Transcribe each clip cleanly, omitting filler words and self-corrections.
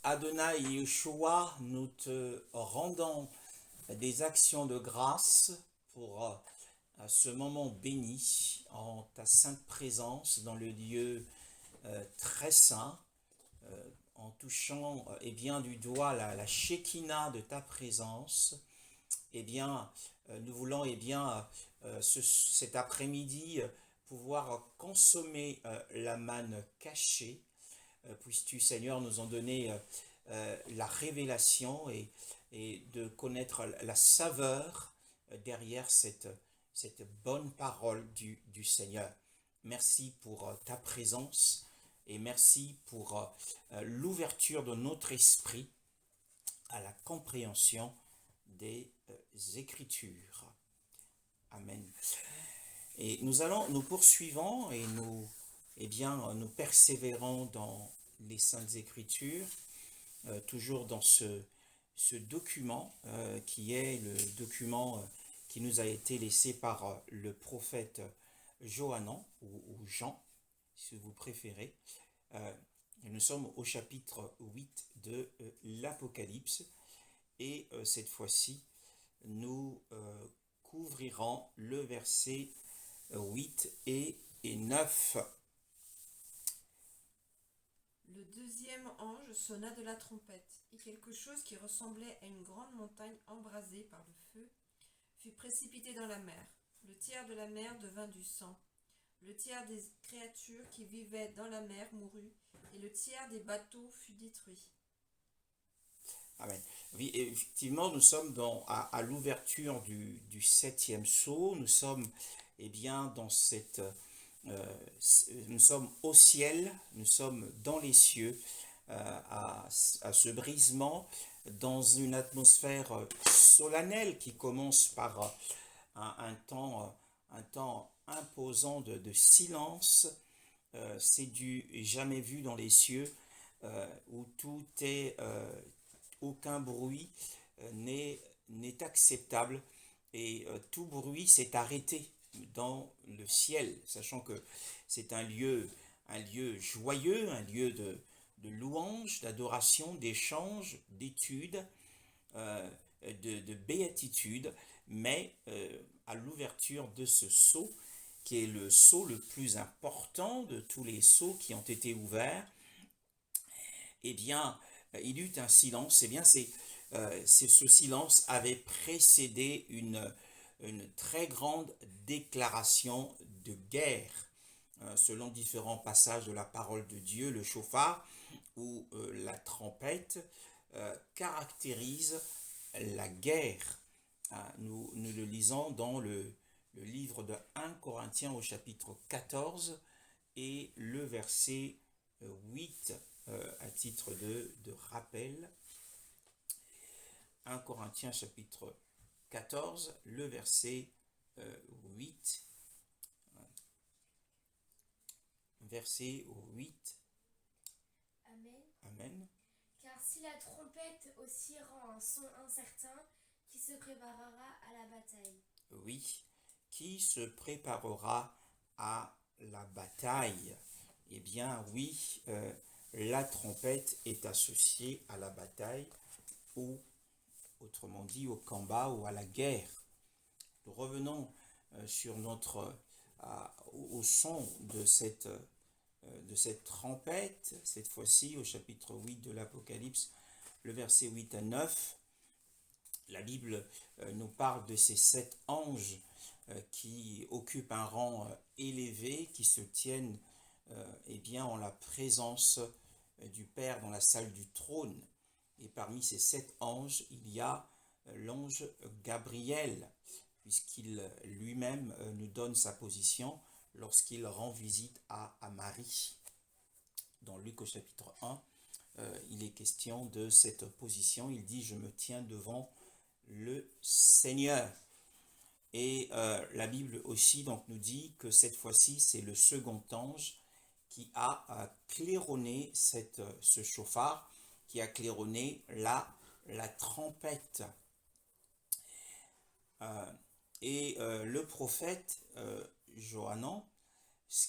Adonai Yeshua, nous te rendons des actions de grâce pour ce moment béni en ta sainte présence dans le lieu très saint, en touchant bien du doigt la Shekinah de ta présence. Nous voulons cet après-midi pouvoir consommer la manne cachée. Puisses-tu, Seigneur, nous en donner la révélation et de connaître la saveur derrière cette bonne parole du Seigneur. Merci pour ta présence et merci pour l'ouverture de notre esprit à la compréhension des Écritures. Amen. Et nous poursuivons et nous persévérons dans les Saintes Écritures, toujours dans ce document qui est le document qui nous a été laissé par le prophète Johannan, ou Jean, si vous préférez. Nous sommes au chapitre 8 de l'Apocalypse, et cette fois-ci, nous couvrirons le verset 8 et 9. Le deuxième ange sonna de la trompette, et quelque chose qui ressemblait à une grande montagne embrasée par le feu fut précipité dans la mer. Le tiers de la mer devint du sang. Le tiers des créatures qui vivaient dans la mer mourut, et le tiers des bateaux fut détruit. Amen. Oui, effectivement, nous sommes à l'ouverture du septième sceau. Nous sommes dans nous sommes au ciel, nous sommes dans les cieux, à ce brisement, dans une atmosphère solennelle qui commence par un temps imposant de silence. C'est du jamais vu dans les cieux, où tout est aucun bruit n'est acceptable, et tout bruit s'est arrêté dans le ciel, sachant que c'est un lieu joyeux, un lieu de louange, d'adoration, d'échange, d'étude, de béatitude, mais à l'ouverture de ce sceau, qui est le sceau le plus important de tous les sceaux qui ont été ouverts, il y eut un silence. Ce silence avait précédé une très grande déclaration de guerre. Selon différents passages de la parole de Dieu, le chauffard ou la trompette caractérise la guerre. Nous le lisons dans le livre de 1 Corinthiens au chapitre 14 et le verset 8, à titre de rappel. 1 Corinthiens chapitre 14, le verset 8. Verset 8. Amen. Amen. Car si la trompette aussi rend un son incertain, qui se préparera à la bataille? Oui, qui se préparera à la bataille? Eh bien, oui, la trompette est associée à la bataille, ou autrement dit au combat ou à la guerre. Nous revenons sur au son de cette trompette, cette fois-ci au chapitre 8 de l'Apocalypse, le verset 8 à 9. La Bible nous parle de ces 7 anges qui occupent un rang élevé, qui se tiennent en la présence du Père dans la salle du trône. Et parmi ces 7 anges, il y a l'ange Gabriel, puisqu'il lui-même nous donne sa position lorsqu'il rend visite à Marie. Dans Luc au chapitre 1, il est question de cette position. Il dit « Je me tiens devant le Seigneur ». Et la Bible aussi donc nous dit que cette fois-ci, c'est le second ange qui a claironné ce chauffard, qui a claironné la trompette. Le prophète Johannan,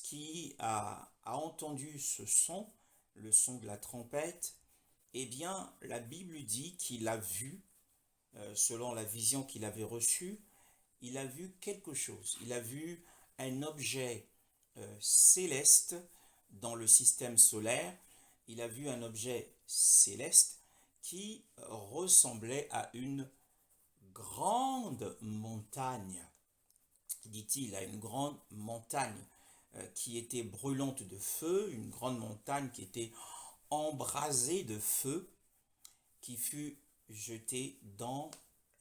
qui a entendu ce son, le son de la trompette, eh bien, la Bible dit qu'il a vu, selon la vision qu'il avait reçue, il a vu quelque chose. Il a vu un objet céleste dans le système solaire. Il a vu un objet céleste qui ressemblait à une grande montagne, dit-il, à une grande montagne qui était brûlante de feu, une grande montagne qui était embrasée de feu, qui fut jetée dans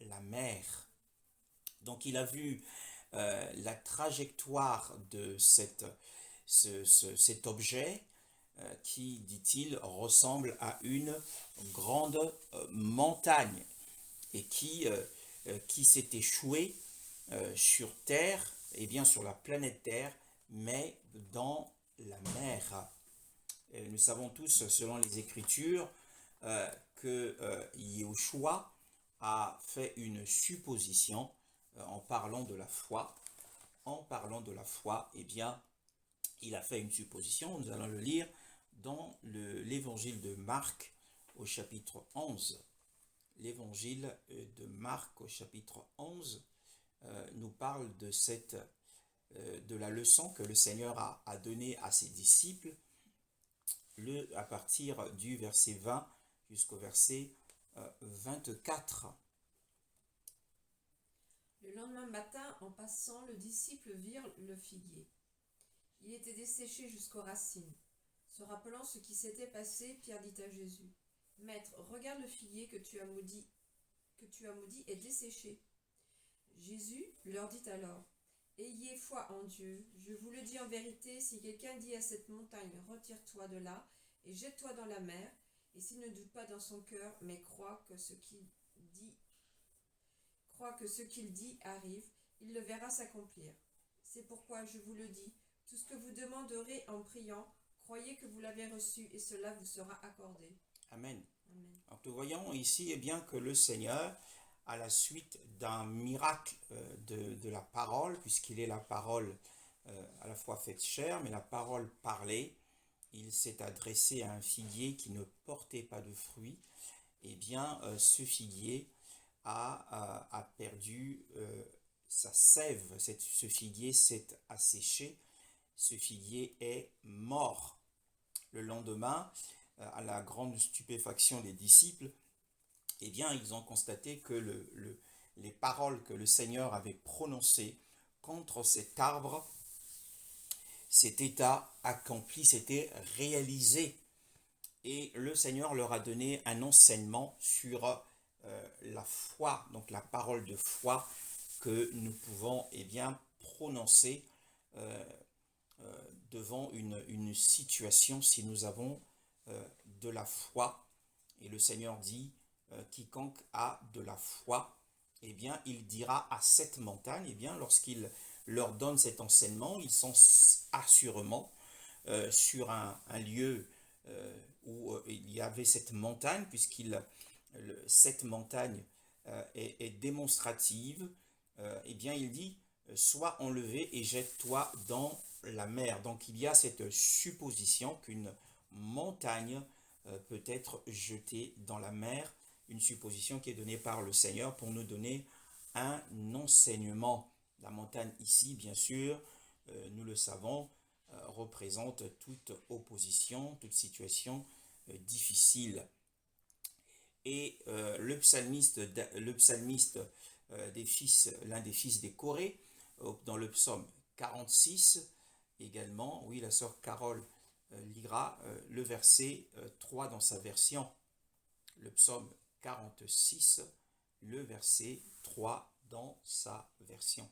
la mer. Donc il a vu la trajectoire de cet objet qui, dit-il, ressemble à une grande montagne et qui s'est échoué sur Terre, et bien sur la planète Terre, mais dans la mer. Et nous savons tous, selon les Écritures, que Yahushua a fait une supposition en parlant de la foi. En parlant de la foi, eh bien, il a fait une supposition. Nous allons le lire dans l'évangile de Marc au chapitre 11. L'évangile de Marc au chapitre 11 nous parle de la leçon que le Seigneur a donnée à ses disciples à partir du verset 20 jusqu'au verset 24. Le lendemain matin, en passant, le disciple vit le figuier. Il était desséché jusqu'aux racines. Se rappelant ce qui s'était passé, Pierre dit à Jésus, « Maître, regarde le figuier que tu as maudit est desséché. » Jésus leur dit alors, « Ayez foi en Dieu. Je vous le dis en vérité, si quelqu'un dit à cette montagne, retire-toi de là et jette-toi dans la mer, et s'il ne doute pas dans son cœur, mais croit que ce qu'il dit arrive, il le verra s'accomplir. C'est pourquoi je vous le dis, tout ce que vous demanderez en priant, croyez que vous l'avez reçu et cela vous sera accordé. » Amen. Amen. Alors, nous voyons ici bien que le Seigneur, à la suite d'un miracle de la parole, puisqu'il est la parole à la fois faite chair, mais la parole parlée, il s'est adressé à un figuier qui ne portait pas de fruits. Eh bien, ce figuier a perdu sa sève. Ce figuier s'est asséché. Ce figuier est mort. Le lendemain, à la grande stupéfaction des disciples, eh bien, ils ont constaté que les paroles que le Seigneur avait prononcées contre cet arbre s'étaient accomplies, s'étaient réalisées. Et le Seigneur leur a donné un enseignement sur la foi, donc la parole de foi que nous pouvons bien prononcer devant une situation si nous avons de la foi. Et le Seigneur dit, quiconque a de la foi, eh bien, il dira à cette montagne, eh bien, lorsqu'il leur donne cet enseignement, ils sont assurément sur un lieu où il y avait cette montagne, cette montagne est démonstrative, eh bien, il dit, sois enlevé et jette-toi dans la mer. Donc, il y a cette supposition qu'une montagne peut être jetée dans la mer, une supposition qui est donnée par le Seigneur pour nous donner un enseignement. La montagne ici, bien sûr, nous le savons, représente toute opposition, toute situation difficile. Et le psalmiste l'un des fils des Corée, dans le psaume 46, également, oui, la sœur Carole lira le verset 3 dans sa version, le psaume 46, le verset 3 dans sa version.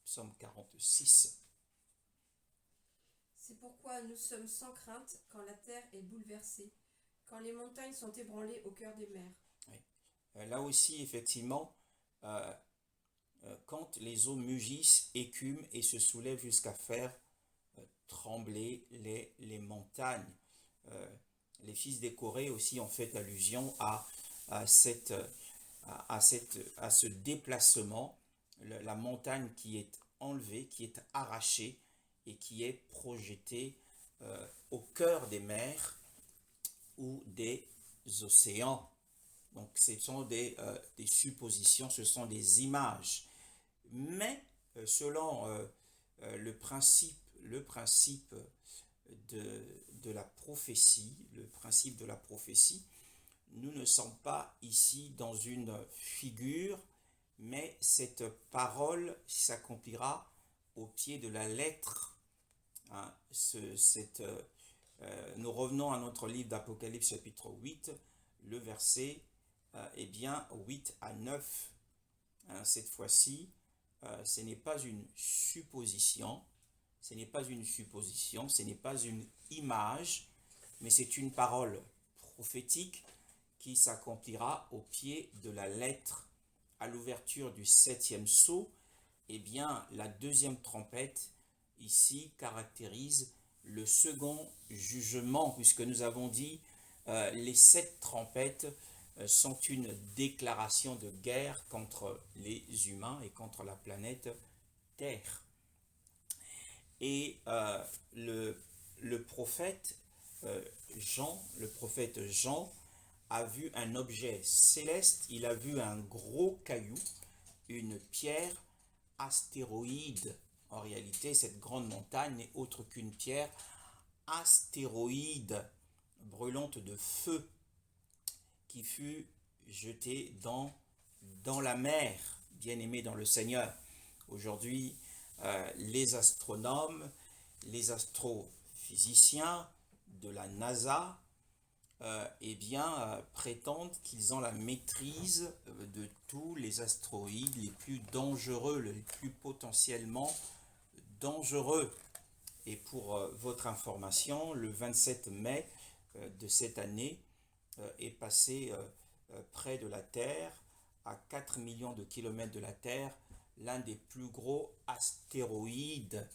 Psaume 46. C'est pourquoi nous sommes sans crainte quand la terre est bouleversée, quand les montagnes sont ébranlées au cœur des mers. Oui. Là aussi, effectivement, quand les eaux mugissent, écument et se soulèvent jusqu'à faire trembler les montagnes. Les fils des Corée aussi ont fait allusion à ce déplacement, la montagne qui est enlevée, qui est arrachée et qui est projetée au cœur des mers, ou des océans. Donc ce sont des suppositions, ce sont des images. Mais selon le principe de la prophétie, nous ne sommes pas ici dans une figure, mais cette parole s'accomplira au pied de la lettre. Hein, nous revenons à notre livre d'Apocalypse chapitre 8, le verset 8 à 9. Hein, cette fois-ci, ce n'est pas une supposition, ce n'est pas une image, mais c'est une parole prophétique qui s'accomplira au pied de la lettre. À l'ouverture du 7e sceau, la deuxième trompette ici caractérise le second jugement, puisque nous avons dit les 7 trompettes sont une déclaration de guerre contre les humains et contre la planète Terre. Et le prophète Jean a vu un objet céleste, il a vu un gros caillou, une pierre astéroïde. En réalité, cette grande montagne n'est autre qu'une pierre astéroïde brûlante de feu qui fut jetée dans la mer, bien-aimés dans le Seigneur. Aujourd'hui, les astronomes, les astrophysiciens de la NASA prétendent qu'ils ont la maîtrise de tous les astéroïdes les plus dangereux, les plus potentiellement dangereux. Et pour votre information, le 27 mai de cette année est passé près de la Terre, à 4 millions de kilomètres de la Terre, l'un des plus gros astéroïdes,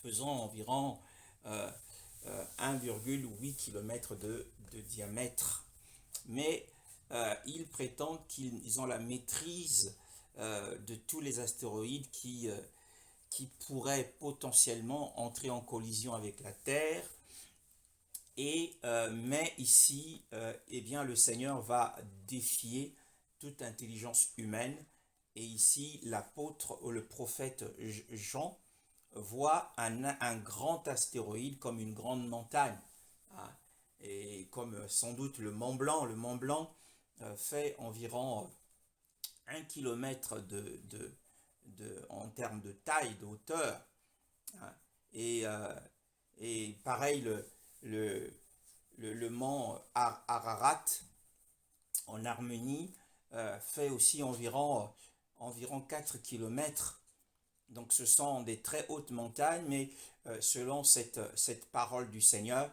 faisant environ 1,8 km de diamètre. Mais ils prétendent qu'ils ont la maîtrise de tous les astéroïdes qui pourraient potentiellement entrer en collision avec la Terre. Mais ici, le Seigneur va défier toute intelligence humaine. Et ici, l'apôtre ou le prophète Jean voit un grand astéroïde comme une grande montagne. Hein, et comme sans doute le Mont Blanc. Le Mont Blanc fait environ 1 km en termes de taille, de hauteur. Hein, et pareil, le mont Ararat en Arménie fait aussi environ 4 km. Donc ce sont des très hautes montagnes, mais selon cette parole du Seigneur,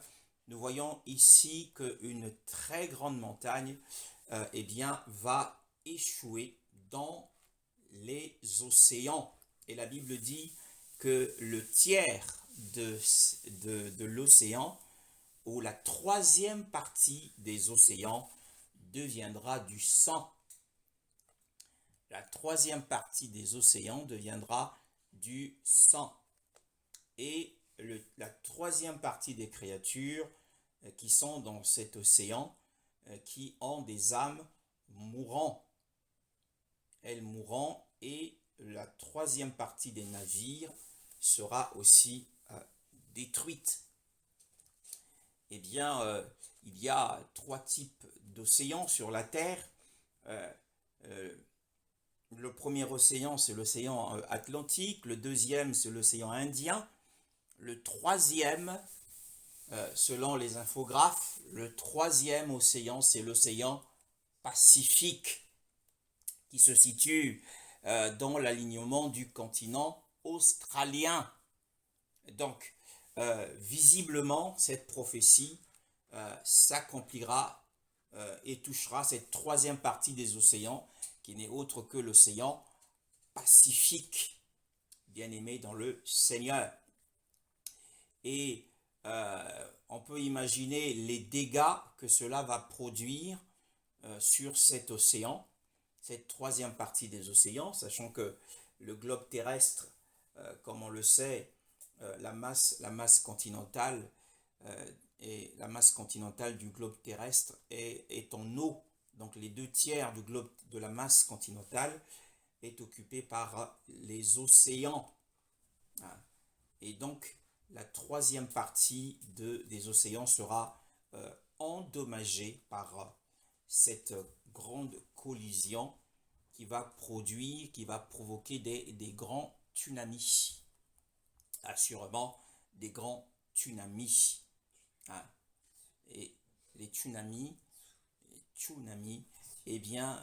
nous voyons ici qu'une très grande montagne va échouer dans les océans. Et la Bible dit que le tiers de l'océan, ou la 3e partie des océans, deviendra du sang. La 3e partie des océans deviendra du sang. Et la 3e partie des créatures qui sont dans cet océan, qui ont des âmes mourant. Elles mourront, et la 3e partie des navires sera aussi détruite. Il y a 3 types d'océans sur la Terre. Le premier océan, c'est l'océan Atlantique. Le deuxième, c'est l'océan Indien. Le troisième, selon les infographes, le 3e océan, c'est l'océan Pacifique, qui se situe dans l'alignement du continent australien. Donc, visiblement, cette prophétie s'accomplira et touchera cette 3e partie des océans, qui n'est autre que l'océan Pacifique, bien-aimé dans le Seigneur. Et on peut imaginer les dégâts que cela va produire sur cet océan, cette 3e partie des océans, sachant que le globe terrestre, comme on le sait, la masse continentale et la masse continentale du globe terrestre est en eau. Donc les 2 tiers du globe, de la masse continentale est occupée par les océans. Hein. Et donc la 3e partie des océans sera endommagée par cette grande collision qui va provoquer des grands tsunamis. Assurément des grands tsunamis. Hein. Et les tsunamis, eh bien,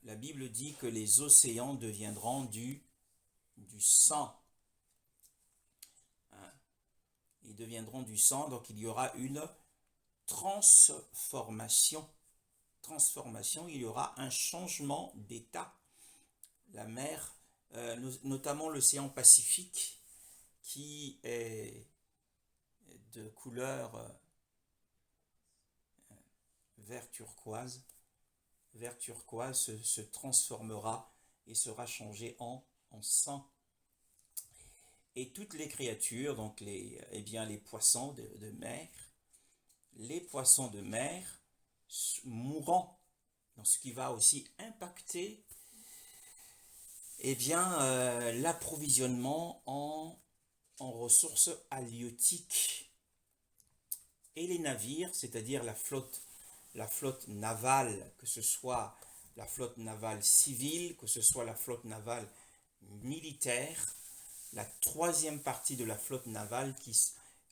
la Bible dit que les océans deviendront du sang. Hein. Ils deviendront du sang, donc il y aura une transformation. Il y aura un changement d'état. La mer, notamment l'océan Pacifique, qui est de couleur vert turquoise, se transformera et sera changé en sang. Et toutes les créatures, donc les poissons de mer, mourront. Donc ce qui va aussi impacter l'approvisionnement en ressources halieutiques. Et les navires, c'est-à-dire la flotte navale, que ce soit la flotte navale civile, que ce soit la flotte navale militaire, la 3e partie de la flotte navale,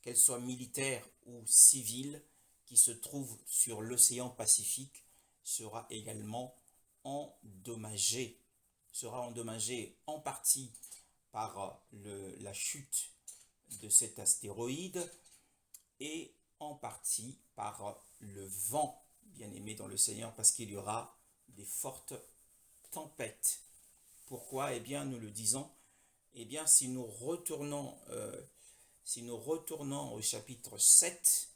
qu'elle soit militaire ou civile, qui se trouve sur l'océan Pacifique, sera également endommagée. Sera endommagée en partie par la chute de cet astéroïde et en partie par le vent, bien-aimé dans le Seigneur, parce qu'il y aura des fortes tempêtes. Pourquoi? Eh bien, nous le disons, eh bien, si nous retournons au chapitre 7,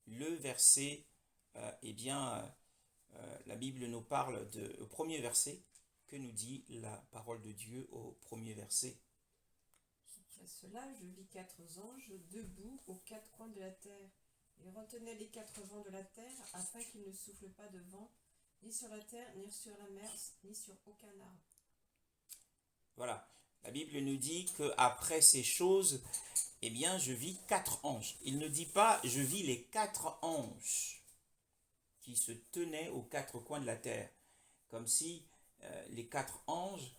le verset, la Bible nous parle au premier verset. Que nous dit la parole de Dieu au premier verset? À cela, je vis 4 anges debout aux 4 coins de la terre. Ils retenaient les 4 vents de la terre afin qu'il ne souffle pas de vent, ni sur la terre, ni sur la mer, ni sur aucun arbre. Voilà, la Bible nous dit qu'après ces choses, eh bien, je vis 4 anges. Il ne dit pas, je vis les 4 anges qui se tenaient aux 4 coins de la terre, comme si les 4 anges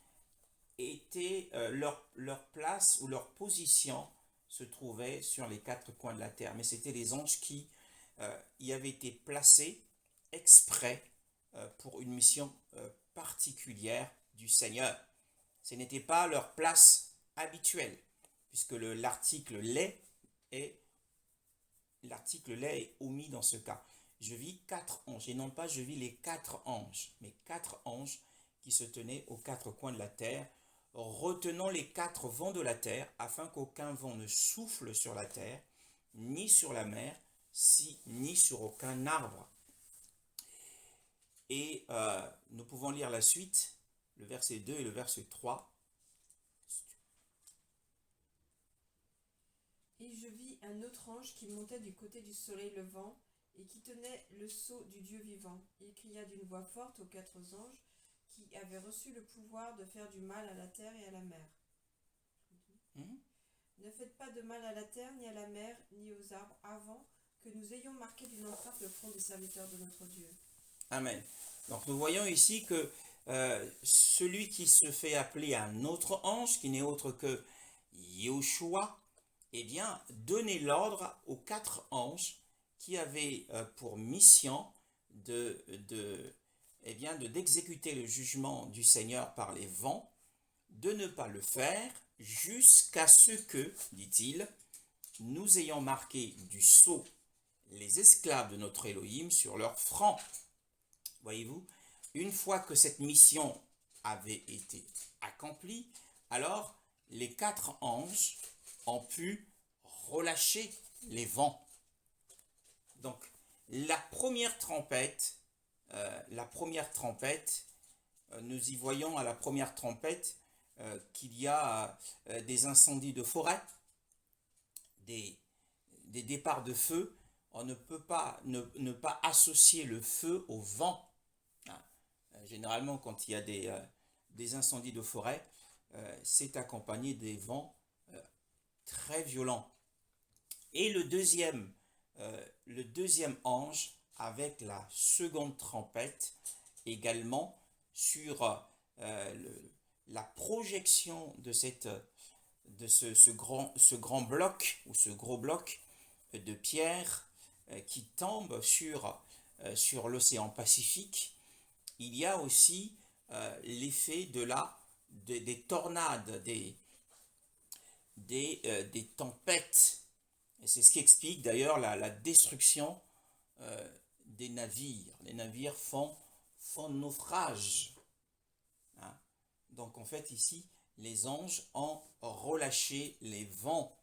étaient, leur place ou leur position se trouvait sur les 4 coins de la terre. Mais c'était les anges qui y avaient été placés exprès pour une mission particulière du Seigneur. Ce n'était pas leur place habituelle, puisque l'article les est omis dans ce cas. Je vis 4 anges, et non pas je vis les 4 anges, mais 4 anges qui se tenaient aux 4 coins de la terre, retenant les 4 vents de la terre, afin qu'aucun vent ne souffle sur la terre, ni sur la mer, ni sur aucun arbre. Et nous pouvons lire la suite, le verset 2 et le verset 3. Et je vis un autre ange qui montait du côté du soleil levant et qui tenait le sceau du Dieu vivant. Il cria d'une voix forte aux 4 anges qui avaient reçu le pouvoir de faire du mal à la terre et à la mer. Ne faites pas de mal à la terre, ni à la mer, ni aux arbres, avant que nous ayons marqué d'une empreinte le front des serviteurs de notre Dieu. Amen. Donc nous voyons ici que celui qui se fait appeler un autre ange, qui n'est autre que Yahushua, eh bien, donnait l'ordre aux 4 anges qui avaient pour mission d'exécuter le jugement du Seigneur par les vents, de ne pas le faire jusqu'à ce que, dit-il, nous ayons marqué du sceau les esclaves de notre Elohim sur leur front. Voyez-vous, une fois que cette mission avait été accomplie, alors les 4 anges ont pu relâcher les vents. Donc, la première trompette la première trompette, nous y voyons à la première trompette qu'il y a des incendies de forêt, des départs de feu. On ne peut pas ne pas associer le feu au vent. Hein. Généralement, quand il y a des incendies de forêt, c'est accompagné des vents très violents. Et le deuxième ange, avec la seconde trompette, également sur la projection de ce grand bloc, ou ce gros bloc de pierre qui tombe sur l'océan Pacifique. Il y a aussi l'effet des tornades, des tempêtes. Et c'est ce qui explique d'ailleurs la destruction des navires. Les navires font naufrage. Hein. Donc en fait ici, les anges ont relâché les vents,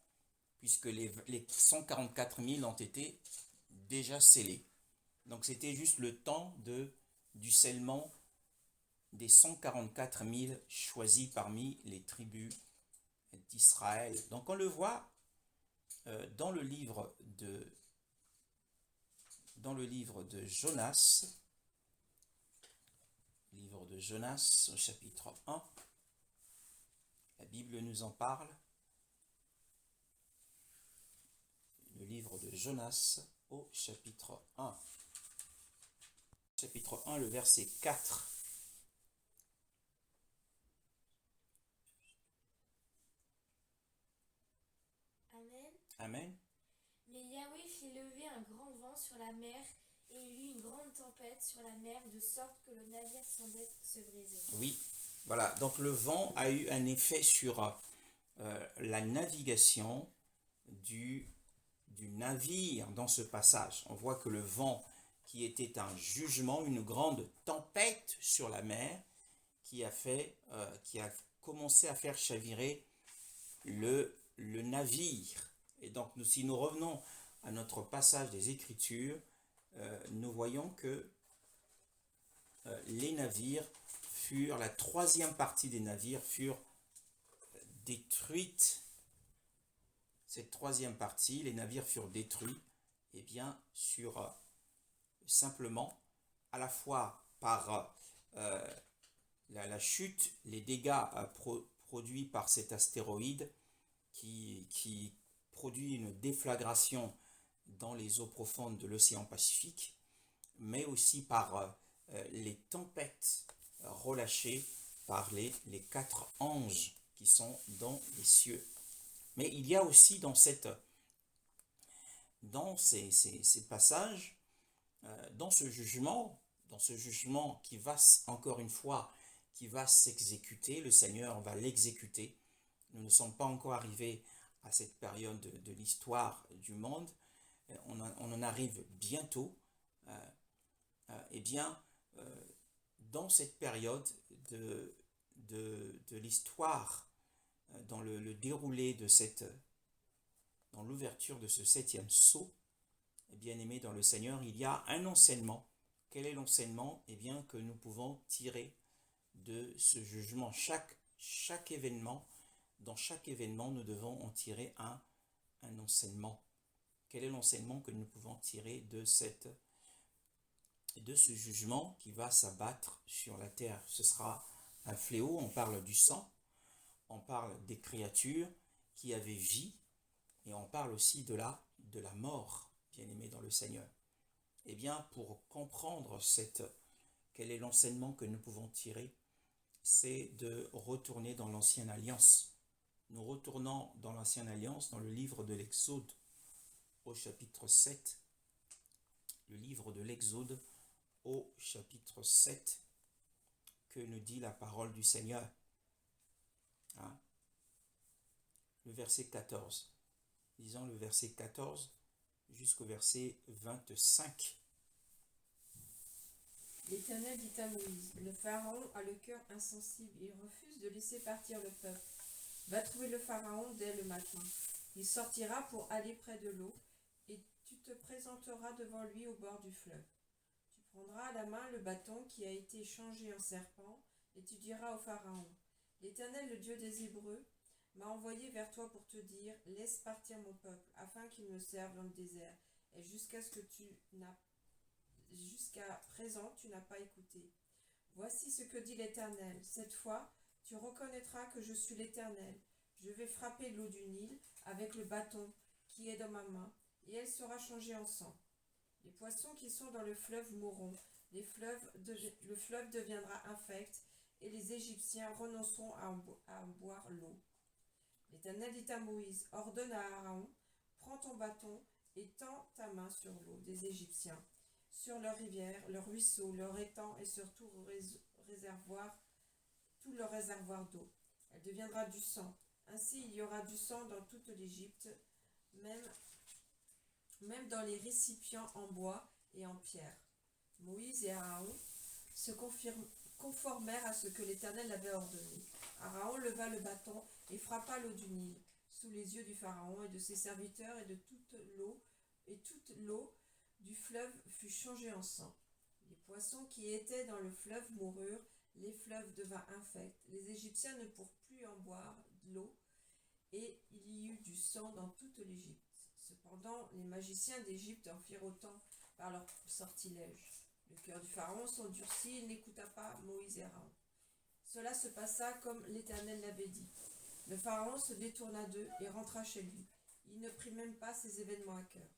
puisque les 144 000 ont été déjà scellés. Donc c'était juste le temps du scellement des 144 000 choisis parmi les tribus d'Israël. Donc on le voit dans le livre de Jonas, au chapitre 1, la Bible nous en parle. Le livre de Jonas au chapitre 1. Chapitre 1, le verset 4. Amen. Amen. Mais Yahweh fit lever un grand vent sur la mer, et il y eut une grande tempête sur la mer, de sorte que le navire semblait se briser. Oui, voilà. Donc le vent a eu un effet sur la navigation du navire dans ce passage. On voit que le vent, qui était un jugement, une grande tempête sur la mer, qui a commencé à faire chavirer le navire. Et donc, si nous revenons à notre passage des Écritures, nous voyons que les navires la troisième partie des navires furent détruites. Cette troisième partie, les navires furent détruits, et bien simplement, à la fois par la chute, les dégâts produits par cet astéroïde qui produit une déflagration dans les eaux profondes de l'océan Pacifique, mais aussi par les tempêtes relâchées par les 4 anges qui sont dans les cieux. Mais il y a aussi dans ces passages, dans ce jugement qui va, encore une fois, qui va s'exécuter, le Seigneur va l'exécuter. Nous ne sommes pas encore arrivés à cette période de l'histoire du monde. On en arrive bientôt. Eh bien, dans cette période de l'histoire, dans le déroulé dans l'ouverture de ce 7e sceau, bien-aimés dans le Seigneur, il y a un enseignement. Quel est l'enseignement? Eh bien, que nous pouvons tirer de ce jugement. Chaque événement, dans chaque événement, nous devons en tirer un enseignement. Quel est l'enseignement que nous pouvons tirer de ce jugement qui va s'abattre sur la terre? Ce sera un fléau. On parle du sang, on parle des créatures qui avaient vie, et on parle aussi de la mort, bien-aimés dans le Seigneur. Eh bien, pour comprendre quel est l'enseignement que nous pouvons tirer, c'est de retourner dans l'Ancienne Alliance. Nous retournons dans l'Ancienne Alliance, dans le livre de l'Exode, au chapitre 7. Le livre de l'Exode, au chapitre 7, que nous dit la parole du Seigneur. Hein? Le verset 14. Lisons le verset 14 jusqu'au verset 25. L'Éternel dit à Moïse: le Pharaon a le cœur insensible, il refuse de laisser partir le peuple. Va trouver le Pharaon dès le matin. Il sortira pour aller près de l'eau, et tu te présenteras devant lui au bord du fleuve. Tu prendras à la main le bâton qui a été changé en serpent, et tu diras au Pharaon, l'Éternel, le Dieu des Hébreux, m'a envoyé vers toi pour te dire, laisse partir mon peuple, afin qu'il me serve dans le désert, et jusqu'à présent tu n'as pas écouté. Voici ce que dit l'Éternel, cette fois tu reconnaîtras que je suis l'Éternel. Je vais frapper l'eau du Nil avec le bâton qui est dans ma main, et elle sera changée en sang. Les poissons qui sont dans le fleuve mourront, le fleuve deviendra infect, et les Égyptiens renonceront à en boire l'eau. L'Éternel dit à Moïse, ordonne à Aaron, prends ton bâton et tends ta main sur l'eau des Égyptiens, sur leurs rivières, leurs ruisseaux, leurs étangs et sur tout leur réservoir d'eau. Elle deviendra du sang. Ainsi il y aura du sang dans toute l'Égypte, même dans les récipients en bois et en pierre. Moïse et Aaron se conformèrent à ce que l'Éternel avait ordonné. Aaron leva le bâton et frappa l'eau du Nil, sous les yeux du Pharaon et de ses serviteurs, et toute l'eau du fleuve fut changée en sang. Les poissons qui étaient dans le fleuve moururent, les fleuves devinrent infects, les Égyptiens ne purent plus en boire de l'eau, et il y eut du sang dans toute l'Égypte. Cependant, les magiciens d'Égypte en firent autant par leur sortilège. Le cœur du Pharaon s'endurcit, il n'écouta pas Moïse et Aaron. Cela se passa comme l'Éternel l'avait dit. Le Pharaon se détourna d'eux et rentra chez lui. Il ne prit même pas ces événements à cœur.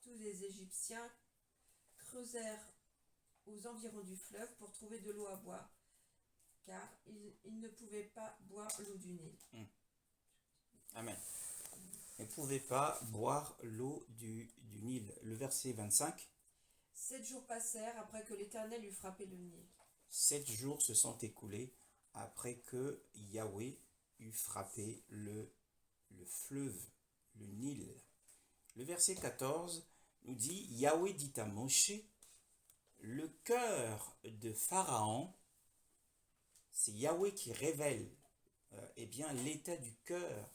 Tous les Égyptiens creusèrent aux environs du fleuve pour trouver de l'eau à boire, car ils ne pouvaient pas boire l'eau du Nil. Amen. Ils ne pouvaient pas boire l'eau du Nil. Le verset 25. 7 jours passèrent après que l'Éternel eut frappé le Nil. 7 jours se sont écoulés après que Yahweh eut frappé le fleuve, le Nil. Le verset 14 nous dit, Yahweh dit à Moshe, le cœur de Pharaon, c'est Yahweh qui révèle l'état du cœur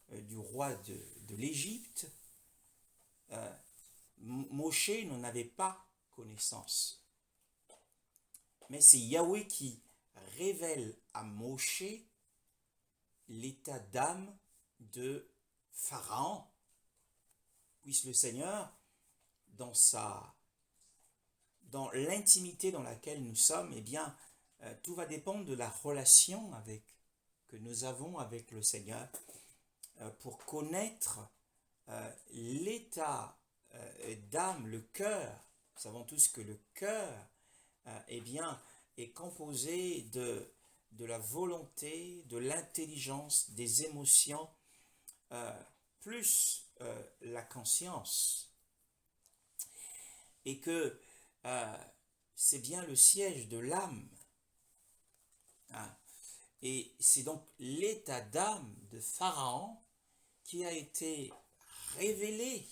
du roi de l'Égypte. Moshe n'en avait pas connaissance. Mais c'est Yahweh qui révèle à Moshe l'état d'âme de Pharaon. Puisse le Seigneur, dans l'intimité dans laquelle nous sommes, tout va dépendre de la relation que nous avons avec le Seigneur pour connaître l'état d'âme, le cœur. Nous savons tous que le cœur est composé de la volonté, de l'intelligence, des émotions, plus la conscience. Et que c'est bien le siège de l'âme. Et c'est donc l'état d'âme de Pharaon qui a été révélé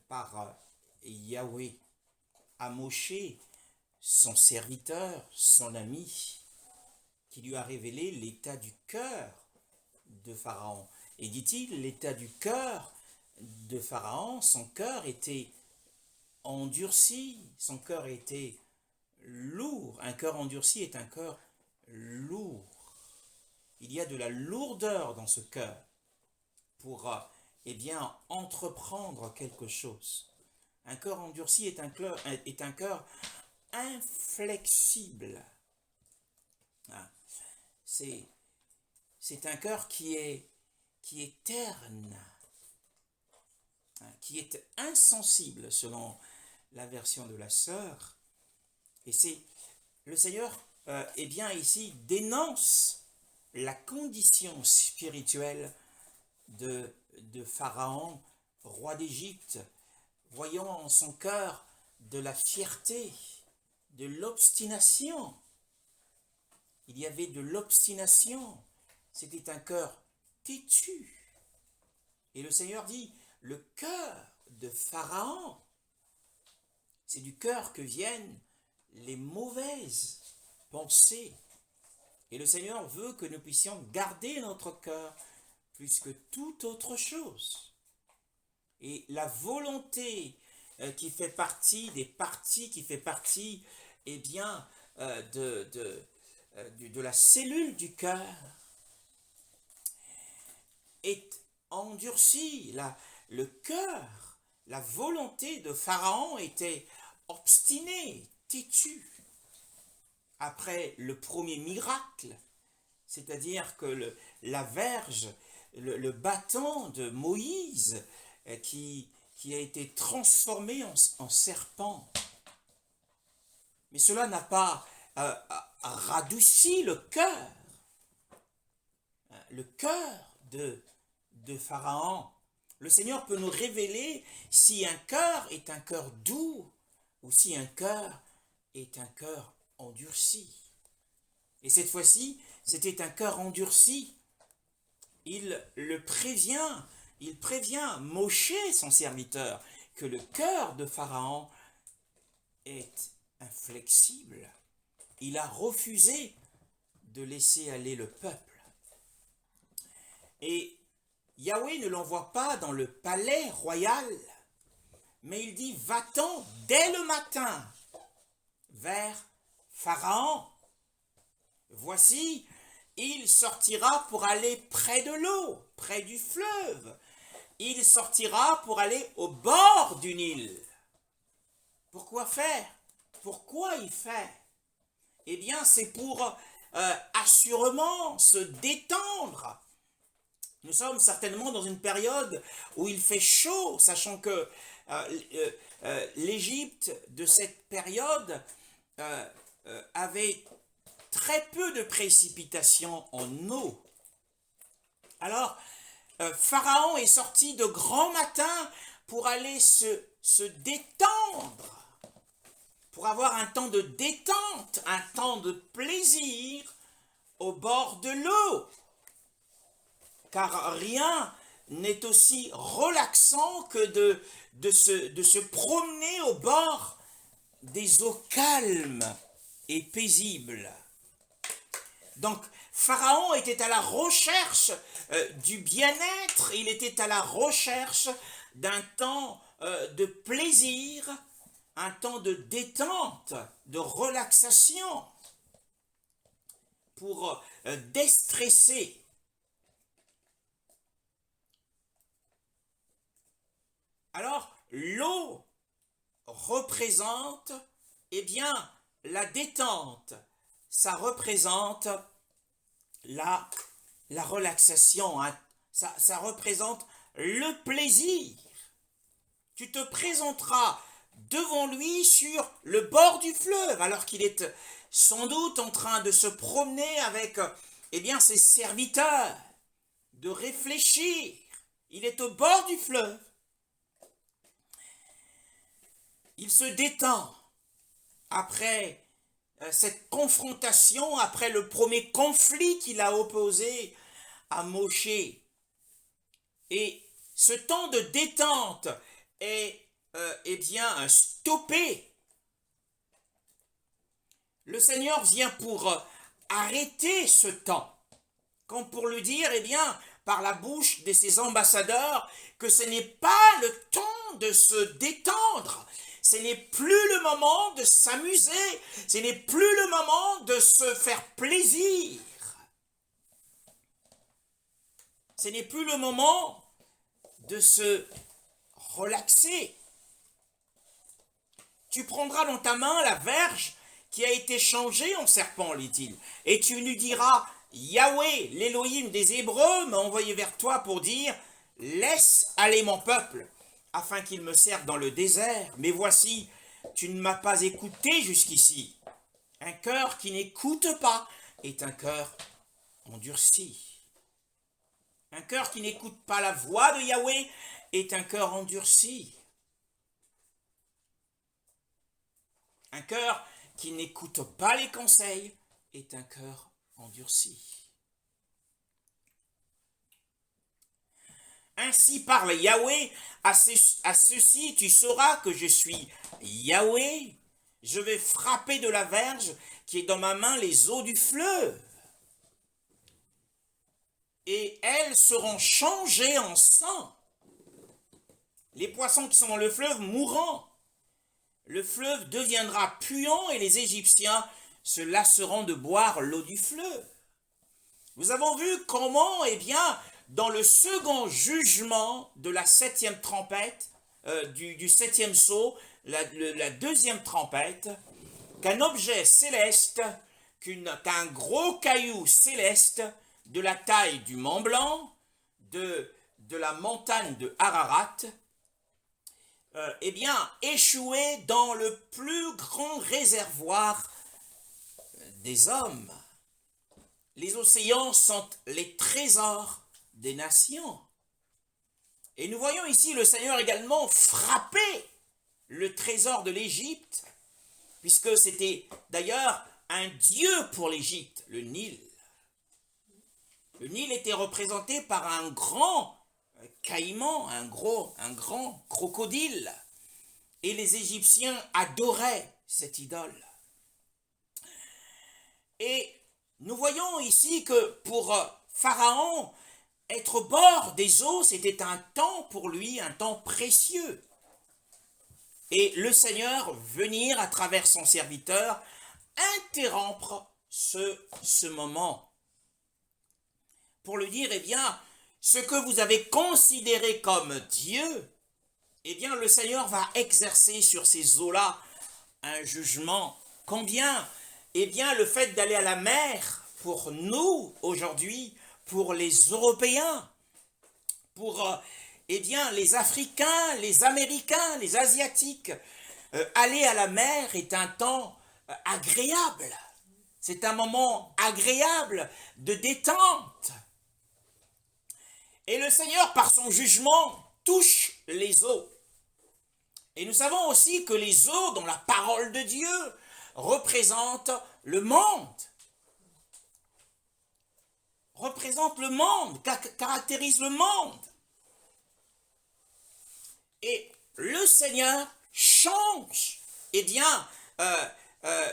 par Yahweh à Moshe, son serviteur, son ami, qui lui a révélé l'état du cœur de Pharaon. Et dit-il, l'état du cœur de Pharaon, son cœur était endurci, son cœur était lourd. Un cœur endurci est un cœur lourd. Il y a de la lourdeur dans ce cœur pour entreprendre quelque chose. Un cœur endurci est un cœur inflexible. C'est un cœur qui est terne, qui est insensible selon la version de la sœur. Et c'est le Seigneur ici dénonce la condition spirituelle de Pharaon, roi d'Égypte, voyant en son cœur de la fierté, de l'obstination. Il y avait de l'obstination. C'était un cœur têtu. Et le Seigneur dit, le cœur de Pharaon, c'est du cœur que viennent les mauvaises pensées. Et le Seigneur veut que nous puissions garder notre cœur plus que toute autre chose. Et la volonté qui fait partie des parties, qui fait partie, eh bien, de la cellule du cœur, est endurci. Le cœur, la volonté de Pharaon était obstinée, têtue. Après le premier miracle, c'est-à-dire que la verge, le bâton de Moïse qui a été transformé en serpent. Mais cela n'a pas radouci le cœur de Pharaon. Le Seigneur peut nous révéler si un cœur est un cœur doux ou si un cœur est un cœur endurci. Et cette fois-ci, c'était un cœur endurci. Il prévient Moshe, son serviteur, que le cœur de Pharaon est inflexible. Il a refusé de laisser aller le peuple. Et Yahweh ne l'envoie pas dans le palais royal, mais il dit, va-t'en dès le matin vers Pharaon. Voici, il sortira pour aller près de l'eau, près du fleuve. Il sortira pour aller au bord du Nil. Pourquoi faire? Pourquoi il fait? Eh bien, c'est pour assurément se détendre. Nous sommes certainement dans une période où il fait chaud, sachant que l'Égypte de cette période avait très peu de précipitations en eau. Alors, Pharaon est sorti de grand matin pour aller se détendre, pour avoir un temps de détente, un temps de plaisir au bord de l'eau. Car rien n'est aussi relaxant que de se promener au bord des eaux calmes et paisibles. Donc, Pharaon était à la recherche du bien-être, il était à la recherche d'un temps de plaisir, un temps de détente, de relaxation, pour déstresser. Alors, l'eau représente, eh bien, la détente. Ça représente la relaxation, hein. Ça représente le plaisir. Tu te présenteras devant lui sur le bord du fleuve, alors qu'il est sans doute en train de se promener avec, eh bien, ses serviteurs, de réfléchir. Il est au bord du fleuve. Il se détend après cette confrontation, après le premier conflit qu'il a opposé à Moshe. Et ce temps de détente est eh bien stoppé. Le Seigneur vient pour arrêter ce temps, comme pour lui dire, eh bien, par la bouche de ses ambassadeurs, que ce n'est pas le temps de se détendre. Ce n'est plus le moment de s'amuser, ce n'est plus le moment de se faire plaisir. Ce n'est plus le moment de se relaxer. Tu prendras dans ta main la verge qui a été changée en serpent, dit-il, et tu lui diras, Yahweh, l'Élohim des Hébreux, m'a envoyé vers toi pour dire, laisse aller mon peuple, afin qu'il me serve dans le désert. Mais voici, tu ne m'as pas écouté jusqu'ici. Un cœur qui n'écoute pas est un cœur endurci. Un cœur qui n'écoute pas la voix de Yahweh est un cœur endurci. Un cœur qui n'écoute pas les conseils est un cœur endurci. Ainsi parle Yahweh, à ceci tu sauras que je suis Yahweh. Je vais frapper de la verge qui est dans ma main les eaux du fleuve. Et elles seront changées en sang. Les poissons qui sont dans le fleuve mourront. le fleuve deviendra puant et les Égyptiens se lasseront de boire l'eau du fleuve. Nous avons vu comment, eh bien, dans le second jugement de la septième trompette, du septième sceau, la deuxième trompette, qu'un objet céleste, qu'un gros caillou céleste de la taille du Mont Blanc, de la montagne de Ararat, eh bien, échoué dans le plus grand réservoir des hommes. Les océans sont les trésors des nations. Et nous voyons ici le Seigneur également frapper le trésor de l'Égypte, puisque c'était d'ailleurs un dieu pour l'Égypte, le Nil. Le Nil était représenté par un grand caïman, un grand crocodile. Et les Égyptiens adoraient cette idole. Et nous voyons ici que pour Pharaon, être au bord des eaux, c'était un temps pour lui, un temps précieux. Et le Seigneur venir à travers son serviteur interrompre ce moment pour lui dire, eh bien, ce que vous avez considéré comme Dieu, eh bien, le Seigneur va exercer sur ces eaux-là un jugement. Combien? Eh bien, le fait d'aller à la mer, pour nous, aujourd'hui, pour les Européens, pour, eh bien, les Africains, les Américains, les Asiatiques, aller à la mer est un temps agréable. C'est un moment agréable de détente. Et le Seigneur, par son jugement, touche les eaux. Et nous savons aussi que les eaux, dans la parole de Dieu, représentent le monde. Représentent le monde, caractérisent le monde. Et le Seigneur change, eh bien,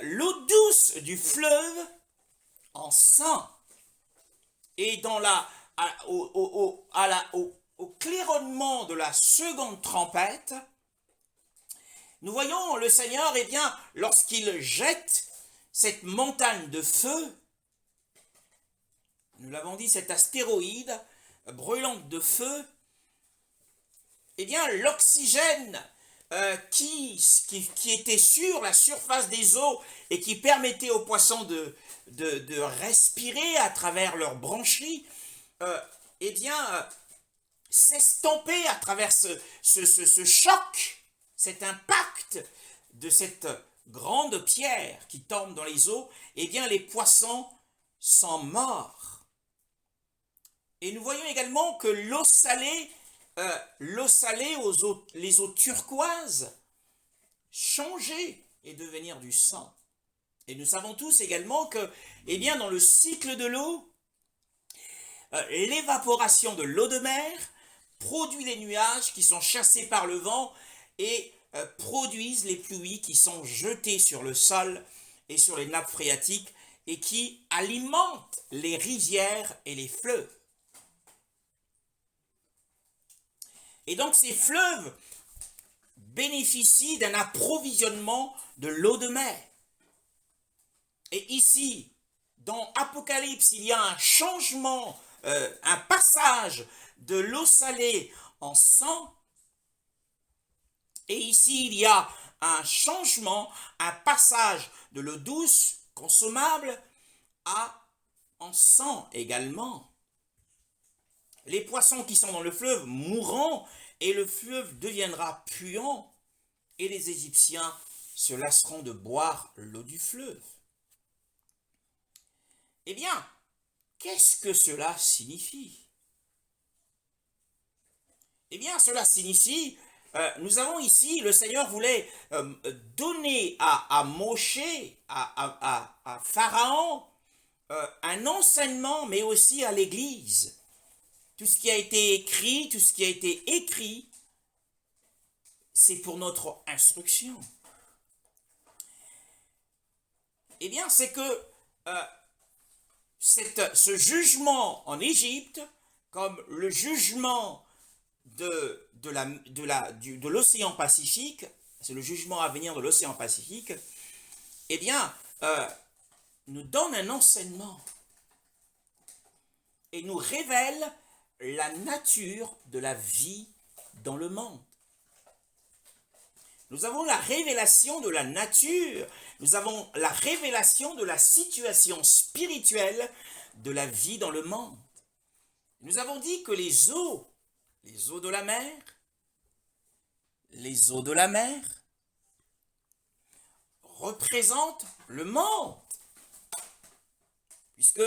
l'eau douce du fleuve en sang. Et dans au claironnement de la seconde trompette, nous voyons le Seigneur, eh bien, lorsqu'il jette cette montagne de feu, nous l'avons dit, cet astéroïde brûlante de feu, eh bien, l'oxygène qui était sur la surface des eaux et qui permettait aux poissons de respirer à travers leurs branchies, eh bien, s'estomper à travers ce choc, cet impact de cette grande pierre qui tombe dans les eaux, eh bien, les poissons sont morts. Et nous voyons également que l'eau salée, les eaux turquoises, changer et devenir du sang. Et nous savons tous également que, eh bien, dans le cycle de l'eau, l'évaporation de l'eau de mer produit les nuages qui sont chassés par le vent et produisent les pluies qui sont jetées sur le sol et sur les nappes phréatiques et qui alimentent les rivières et les fleuves. Et donc ces fleuves bénéficient d'un approvisionnement de l'eau de mer. Et ici, dans Apocalypse, il y a un changement, un passage de l'eau salée en sang. Et ici, il y a un changement, un passage de l'eau douce, consommable, en sang également. Les poissons qui sont dans le fleuve mourront et le fleuve deviendra puant et les Égyptiens se lasseront de boire l'eau du fleuve. Eh bien, qu'est-ce que cela signifie? Eh bien, cela signifie, nous avons ici, le Seigneur voulait donner à Moshe, à Pharaon, un enseignement, mais aussi à l'Église. Tout ce qui a été écrit, tout ce qui a été écrit, c'est pour notre instruction. Eh bien, c'est que ce jugement en Égypte, comme le jugement de l'océan Pacifique, c'est le jugement à venir de l'océan Pacifique, eh bien, nous donne un enseignement et nous révèle la nature de la vie dans le monde. Nous avons la révélation de la nature, nous avons la révélation de la situation spirituelle de la vie dans le monde. Nous avons dit que les eaux de la mer, représentent le monde. Puisque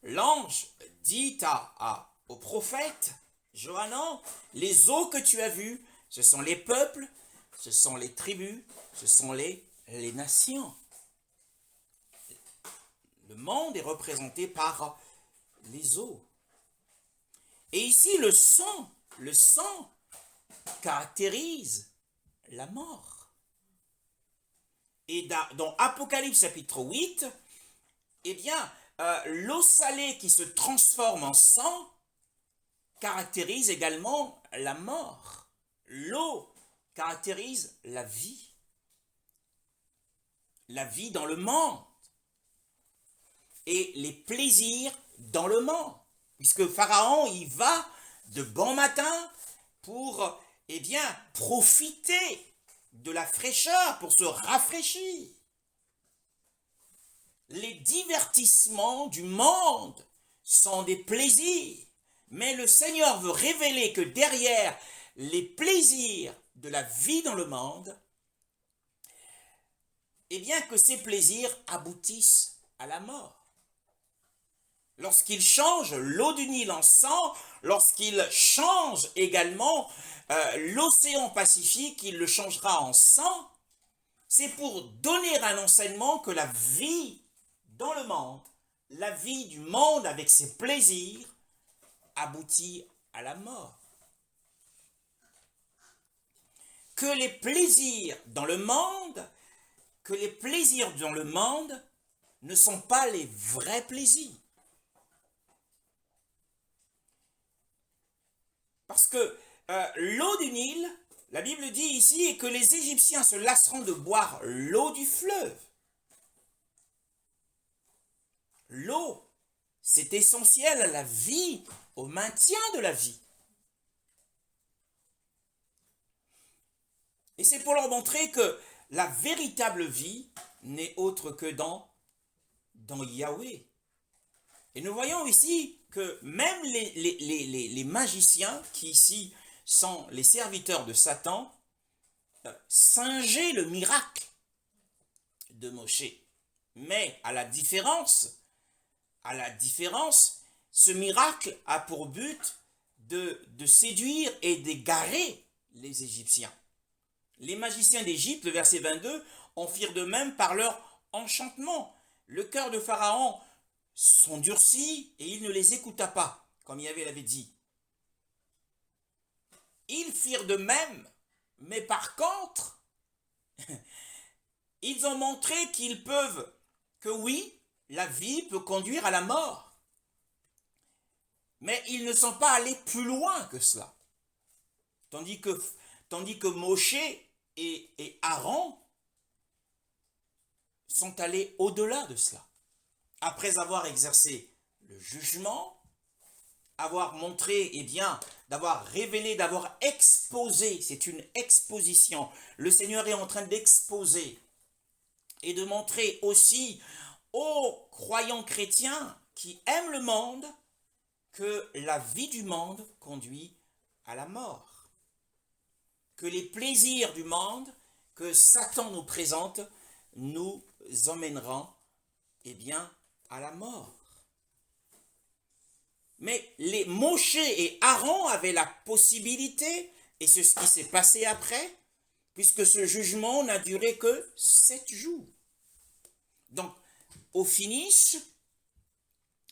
l'ange dit au prophète Johannan, les eaux que tu as vues, ce sont les peuples, ce sont les tribus, ce sont les nations. Le monde est représenté par les eaux. Et ici, le sang caractérise la mort. Et dans Apocalypse chapitre 8, eh bien, l'eau salée qui se transforme en sang caractérise également la mort. L'eau caractérise la vie dans le monde et les plaisirs dans le monde. Puisque Pharaon, il va de bon matin pour, eh bien, profiter de la fraîcheur, pour se rafraîchir. Les divertissements du monde sont des plaisirs, mais le Seigneur veut révéler que derrière les plaisirs de la vie dans le monde, eh bien que ces plaisirs aboutissent à la mort. Lorsqu'il change l'eau du Nil en sang, lorsqu'il change également l'océan Pacifique, il le changera en sang, c'est pour donner un enseignement que la vie dans le monde, la vie du monde avec ses plaisirs, aboutit à la mort. Que les plaisirs dans le monde ne sont pas les vrais plaisirs. Parce que l'eau du Nil, la Bible dit ici, est que les Égyptiens se lasseront de boire l'eau du fleuve. L'eau, c'est essentiel à la vie, au maintien de la vie. Et c'est pour leur montrer que la véritable vie n'est autre que dans Yahweh. Et nous voyons ici que même les magiciens, qui ici sont les serviteurs de Satan, singeaient le miracle de Moshe. Mais à la différence, ce miracle a pour but de séduire et d'égarer les Égyptiens. Les magiciens d'Égypte, le verset 22, en firent de même par leur enchantement. Le cœur de Pharaon s'endurcit et il ne les écouta pas, comme Yahvé l'avait dit. Ils firent de même, mais par contre, ils ont montré que oui, la vie peut conduire à la mort. Mais ils ne sont pas allés plus loin que cela. Tandis que Moshe et Aaron sont allés au-delà de cela. Après avoir exercé le jugement, avoir montré, eh bien, d'avoir révélé, d'avoir exposé, c'est une exposition. Le Seigneur est en train d'exposer et de montrer aussi aux croyants chrétiens qui aiment le monde que la vie du monde conduit à la mort. Que les plaisirs du monde que Satan nous présente nous emmèneront, eh bien, à la mort. Mais les Moshe et Aaron avaient la possibilité, et c'est ce qui s'est passé après, puisque ce jugement n'a duré que 7 jours. Donc, au finish,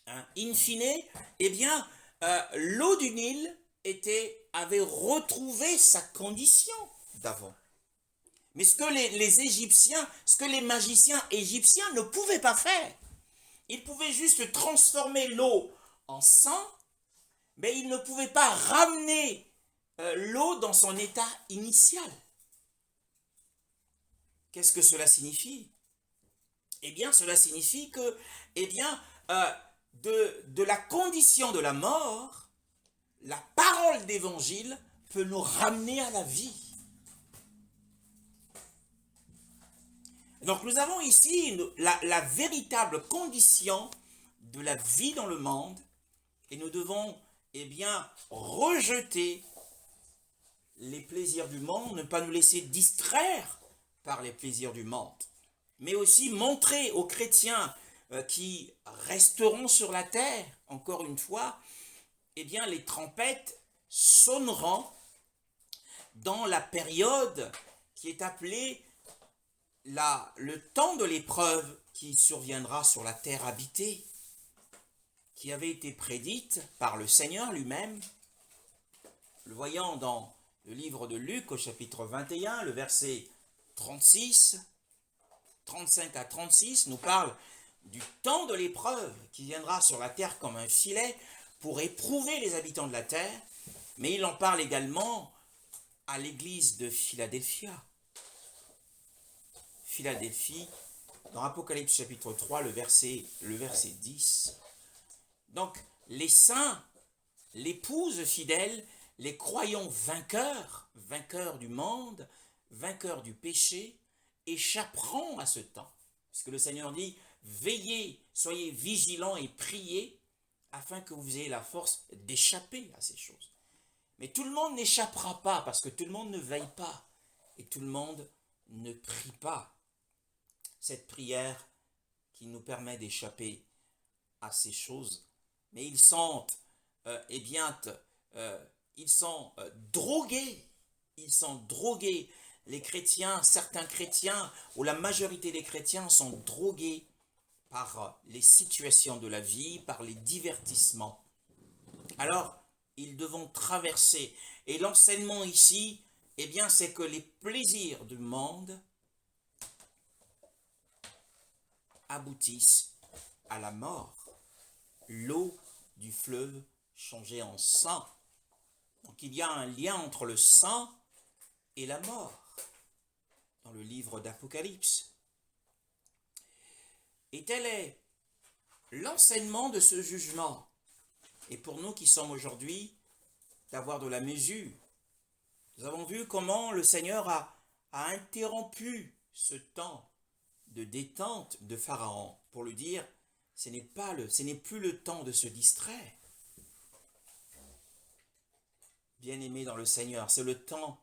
in fine, eh bien, l'eau du Nil avait retrouvé sa condition d'avant. Mais ce que les Égyptiens, ce que les magiciens égyptiens ne pouvaient pas faire, ils pouvaient juste transformer l'eau en sang, mais ils ne pouvaient pas ramener l'eau dans son état initial. Qu'est-ce que cela signifie? Eh bien, cela signifie que, eh bien, de la condition de la mort, la parole d'évangile peut nous ramener à la vie. Donc nous avons ici la véritable condition de la vie dans le monde et nous devons, eh bien, rejeter les plaisirs du monde, ne pas nous laisser distraire par les plaisirs du monde, mais aussi montrer aux chrétiens qui resteront sur la terre, encore une fois, eh bien, les trompettes sonneront dans la période qui est appelée le temps de l'épreuve qui surviendra sur la terre habitée, qui avait été prédite par le Seigneur lui-même. Le voyant dans le livre de Luc au chapitre 21, le verset 36, 35 à 36, nous parle du temps de l'épreuve qui viendra sur la terre comme un filet pour éprouver les habitants de la terre, mais il en parle également à l'église de Philadelphie. Philadelphie, dans Apocalypse chapitre 3, le verset 10. Donc, les saints, l'épouse fidèle, les croyants vainqueurs du monde, vainqueurs du péché, échapperont à ce temps. Puisque le Seigneur dit, veillez, soyez vigilants et priez, afin que vous ayez la force d'échapper à ces choses. Mais tout le monde n'échappera pas, parce que tout le monde ne veille pas, et tout le monde ne prie pas. Cette prière qui nous permet d'échapper à ces choses. Mais ils sont, drogués. Ils sont drogués. Les chrétiens, certains chrétiens, ou la majorité des chrétiens sont drogués par les situations de la vie, par les divertissements. Alors, ils devront traverser. Et l'enseignement ici, eh bien, c'est que les plaisirs du monde aboutissent à la mort. L'eau du fleuve changée en sang. Donc il y a un lien entre le sang et la mort dans le livre d'Apocalypse. Et tel est l'enseignement de ce jugement. Et pour nous qui sommes aujourd'hui, d'avoir de la mesure. Nous avons vu comment le Seigneur a interrompu ce temps de détente de Pharaon pour lui dire, ce n'est plus le temps de se distraire. Bien-aimé dans le Seigneur, c'est le temps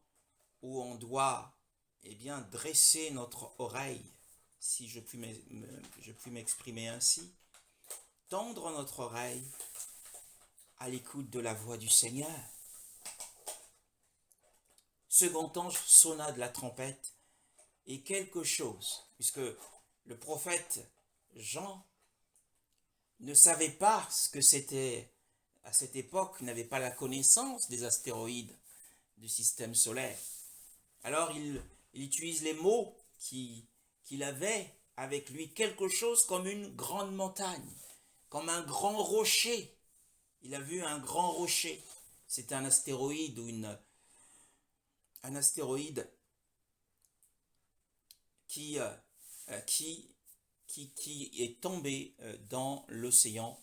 où on doit, eh bien, dresser notre oreille, si je puis m'exprimer ainsi, tendre notre oreille à l'écoute de la voix du Seigneur. Second ange sonna de la trompette, et quelque chose, puisque le prophète Jean ne savait pas ce que c'était, à cette époque, n'avait pas la connaissance des astéroïdes du système solaire. Alors il utilise les mots qu'il avait avec lui, quelque chose comme une grande montagne, comme un grand rocher. Il a vu un grand rocher. C'est un astéroïde ou un astéroïde qui est tombé dans l'océan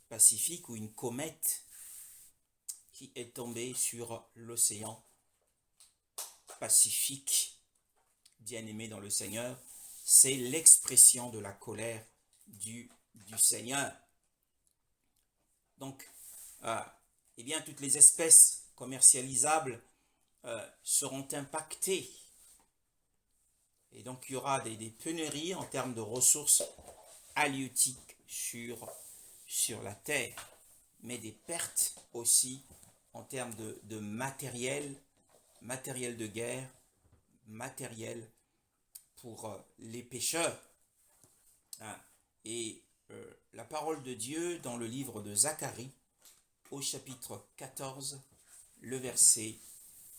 Pacifique, ou une comète qui est tombée sur l'océan Pacifique. Bien-aimé dans le Seigneur, c'est l'expression de la colère du Seigneur. Donc, eh bien, toutes les espèces commercialisables seront impactées. Et donc, il y aura des pénuries en termes de ressources halieutiques sur la terre, mais des pertes aussi en termes de matériel de guerre, matériel pour les pêcheurs. Et la parole de Dieu dans le livre de Zacharie, au chapitre 14, le verset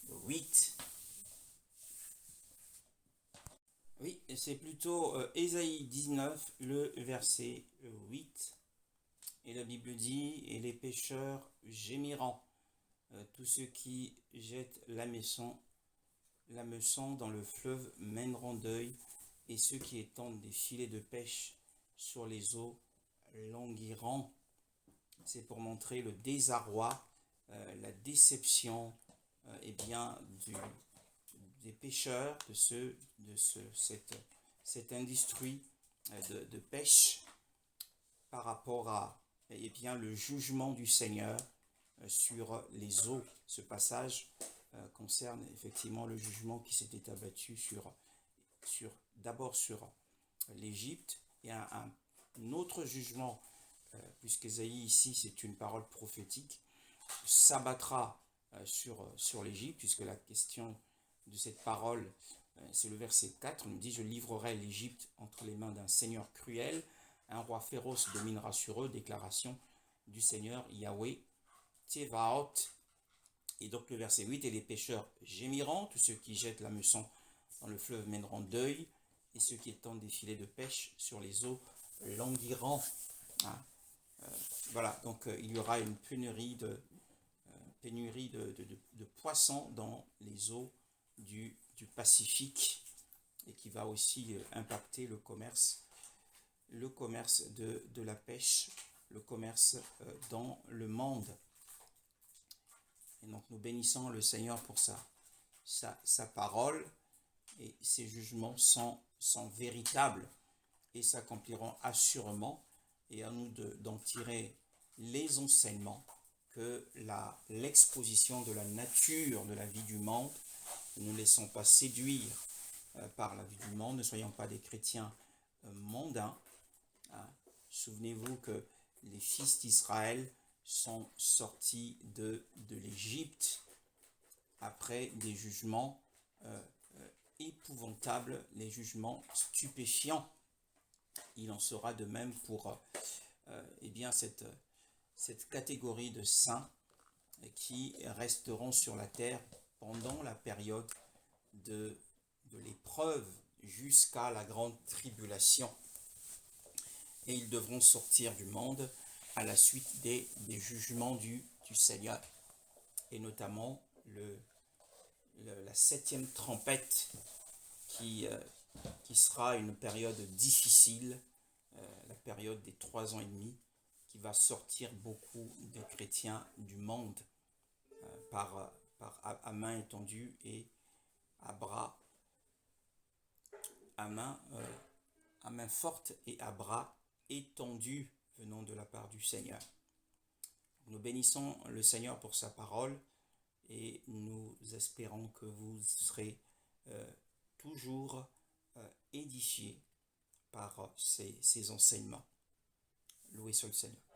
8. Oui, c'est plutôt Ésaïe 19, le verset 8. Et la Bible dit, « Et les pécheurs gémiront, tous ceux qui jettent la meçon dans le fleuve mèneront deuil, et ceux qui étendent des filets de pêche sur les eaux languiront. C'est pour montrer le désarroi, la déception des pêcheurs, cette industrie de pêche par rapport à le jugement du Seigneur sur les eaux. Ce passage concerne effectivement le jugement qui s'était abattu d'abord sur l'Égypte et un autre jugement, puisqu'Ésaïe ici c'est une parole prophétique, s'abattra sur l'Égypte, puisque la question de cette parole, c'est le verset 4, on nous dit « Je livrerai l'Égypte entre les mains d'un Seigneur cruel, un roi féroce dominera sur eux », déclaration du Seigneur Yahweh Tsevaot. Et donc le verset 8, « Et les pêcheurs gémiront, tous ceux qui jettent la meçon dans le fleuve mèneront deuil, et ceux qui étendent des filets de pêche sur les eaux languiront. » Voilà, donc il y aura une pénurie de poissons dans les eaux du Pacifique, et qui va aussi impacter le commerce de la pêche, le commerce dans le monde. Et donc nous bénissons le Seigneur pour sa parole, et ses jugements sont véritables et s'accompliront assurément, et à nous d'en tirer les enseignements que l'exposition de la nature de la vie du monde. Ne nous laissons pas séduire par la vie du monde, ne soyons pas des chrétiens mondains. Souvenez-vous que les fils d'Israël sont sortis de l'Égypte après des jugements épouvantables, les jugements stupéfiants. Il en sera de même pour cette catégorie de saints qui resteront sur la terre pendant la période de l'épreuve jusqu'à la grande tribulation. Et ils devront sortir du monde à la suite des jugements du Seigneur, et notamment la 7e trompette qui sera une période difficile, la période des 3 ans et demi, qui va sortir beaucoup de chrétiens du monde à main étendue et à main forte et à bras étendus venant de la part du Seigneur. Nous bénissons le Seigneur pour sa parole, et nous espérons que vous serez toujours édifiés par ces enseignements. Loué soit le Seigneur.